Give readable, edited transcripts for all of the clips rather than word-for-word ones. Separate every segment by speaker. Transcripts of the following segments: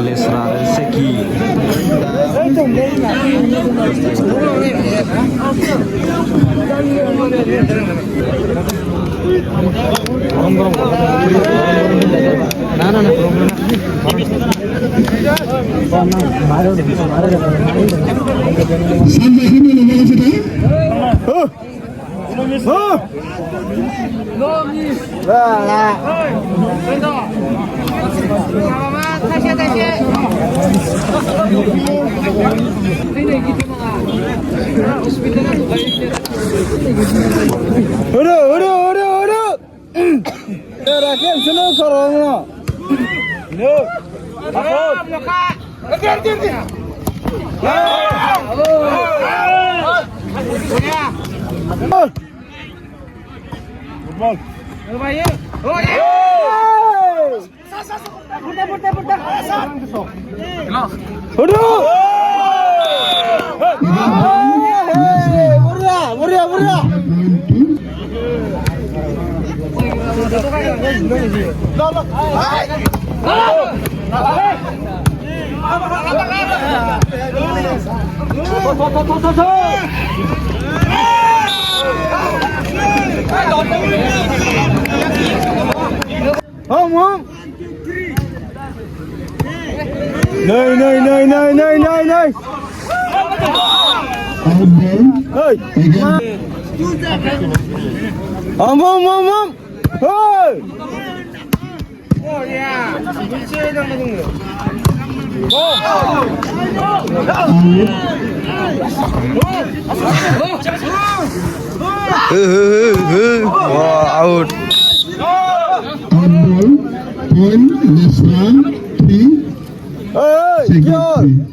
Speaker 1: Lesrar Seki. Out.
Speaker 2: Point Lesrar 3 second.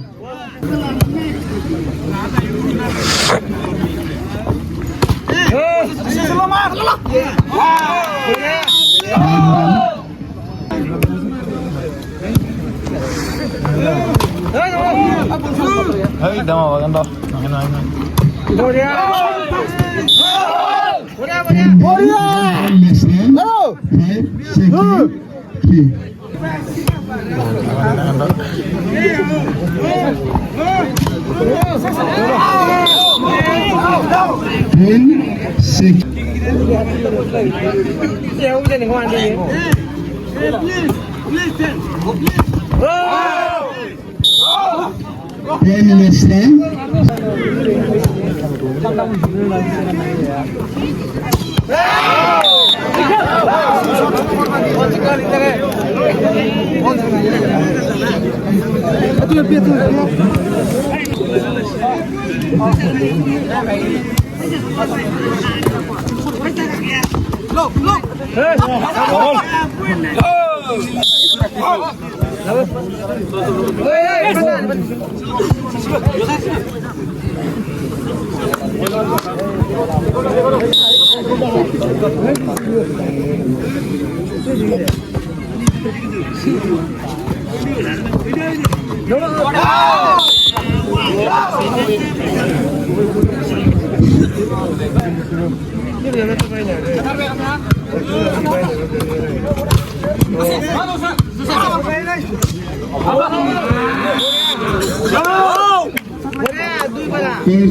Speaker 2: Lesrar 5 second 3. Ten second. Ten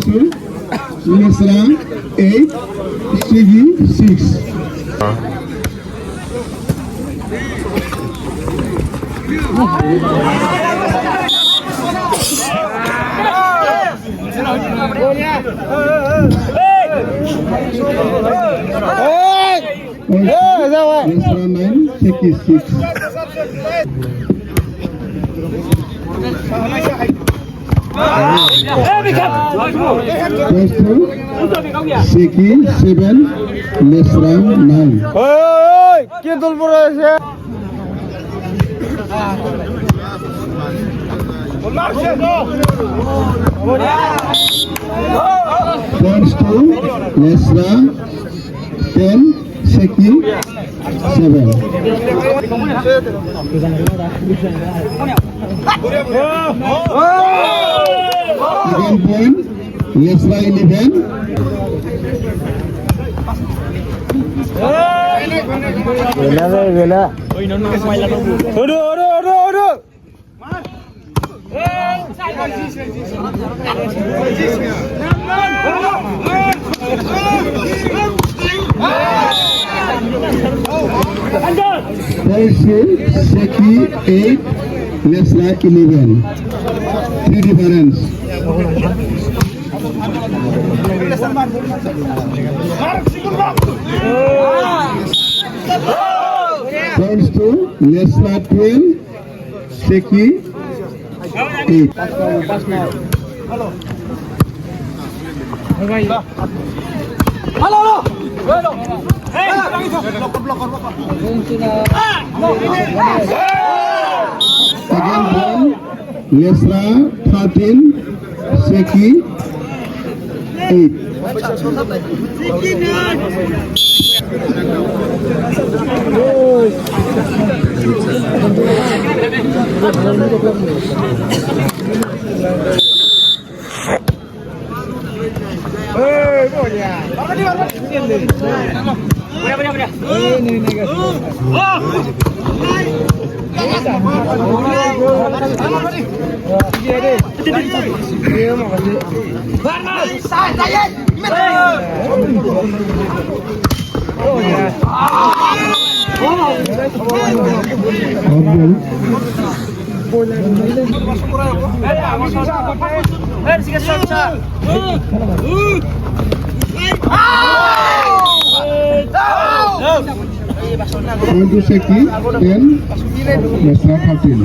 Speaker 2: Lesrar. Lesrar 8 Sigi 6. Lesrar 9 Sigi 6. Seki 7 Lesrar 9.
Speaker 3: কে দল পড়ে আছে?
Speaker 2: First to Lesrar 10 Seki 7. Second point Lesrar 11
Speaker 3: Gila. Udah.
Speaker 2: Seki 8, Lesra 11. 3 difference. Points to Lesra 12, Seki 8. Again one, Lesra 13, Seki 8. Point to Seki 10, Lesra 13.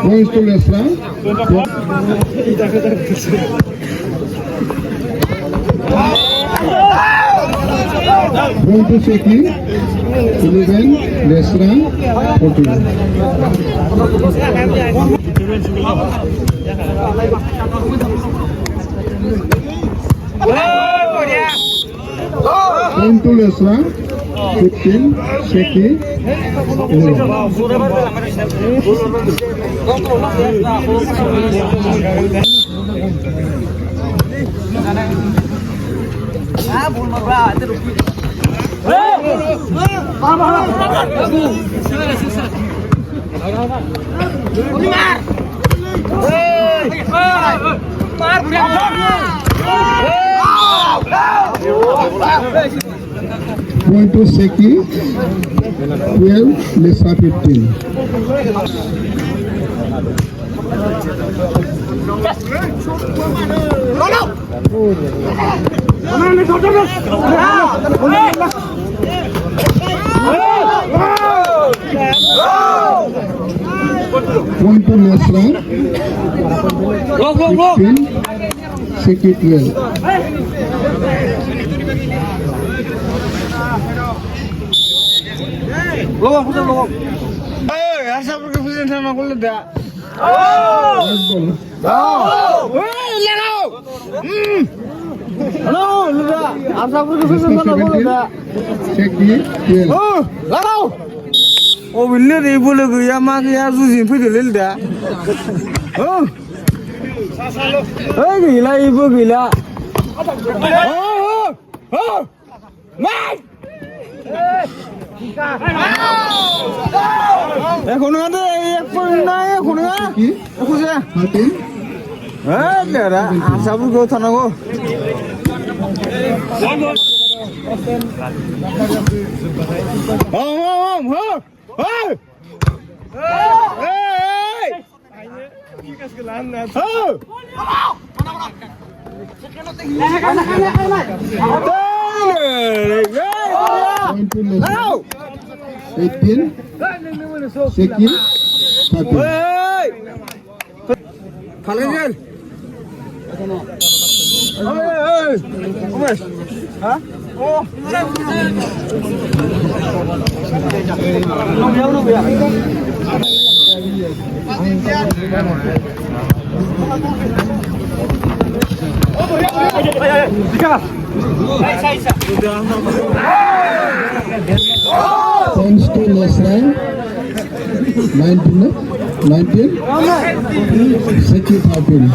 Speaker 2: Points to Lesra. Point to Seki 11, Lesra 14. Point to Lesra 15, Seki 11. Point to Seki 12, Lesra 15. Point to Lesra 15, Seki 12. Seki 12.
Speaker 3: Oh, will let you look at Yamaki using pretty little there. Oh, hey, like Bugilla. Oh, man! এখন আমাদের এক point না এখন বুঝে
Speaker 2: 13,
Speaker 3: হ্যাঁ দাদা আসাবু গো থানা গো
Speaker 2: point to Lesra 18, Seki 13.
Speaker 3: Fallen.
Speaker 2: Points to Lesra. 19. Seki 13.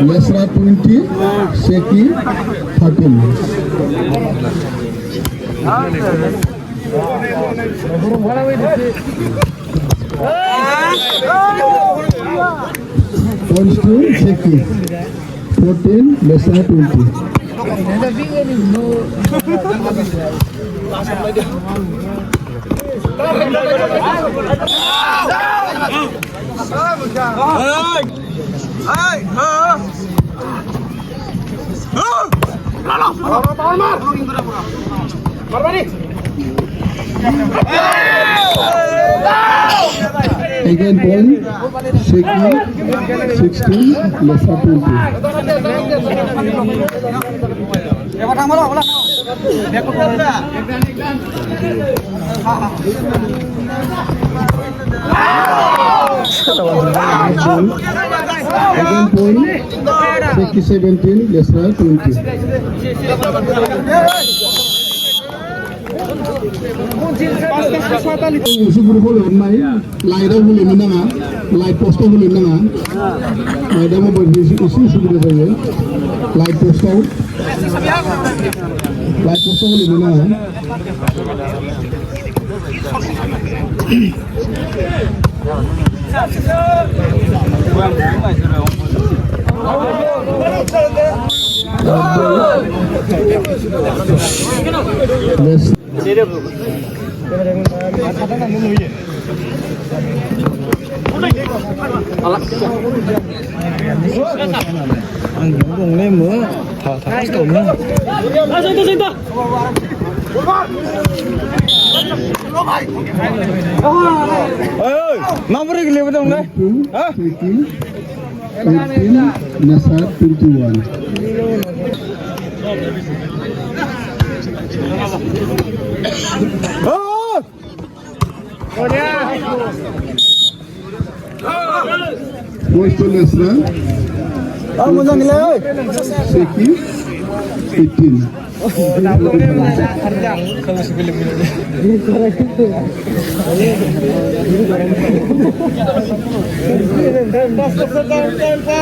Speaker 2: Lesra 20, Seki 13. Points to Seki 14, Lesra 20. Again point, Seki 16, Lesra 20. Again point, Seki 17, Lesra 20. Usubur boleh mai, light dah boleh mana, light post dah boleh mana. Ada mau berbisa usubur saja, light post dah boleh mana.
Speaker 3: Nomor ini lewat dong,
Speaker 2: 18, Lesra 21. Points to Lesra. Seki 18. Boys to Lesra.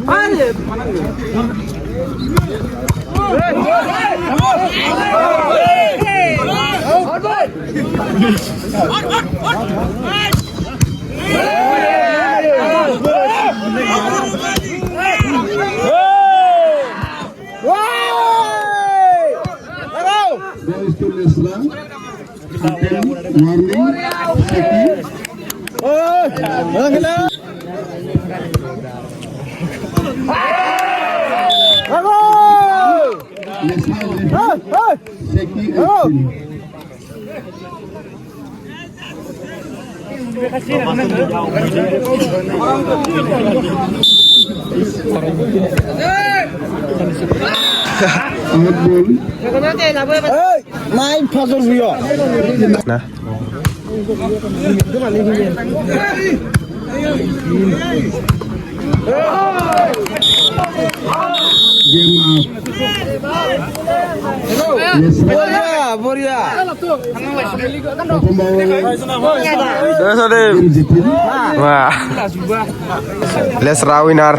Speaker 2: Warning. Seki. Seki 18.
Speaker 3: Main pasar view.
Speaker 1: Nah.
Speaker 2: Game up.
Speaker 3: Boria.
Speaker 1: Wah. Lesra winner.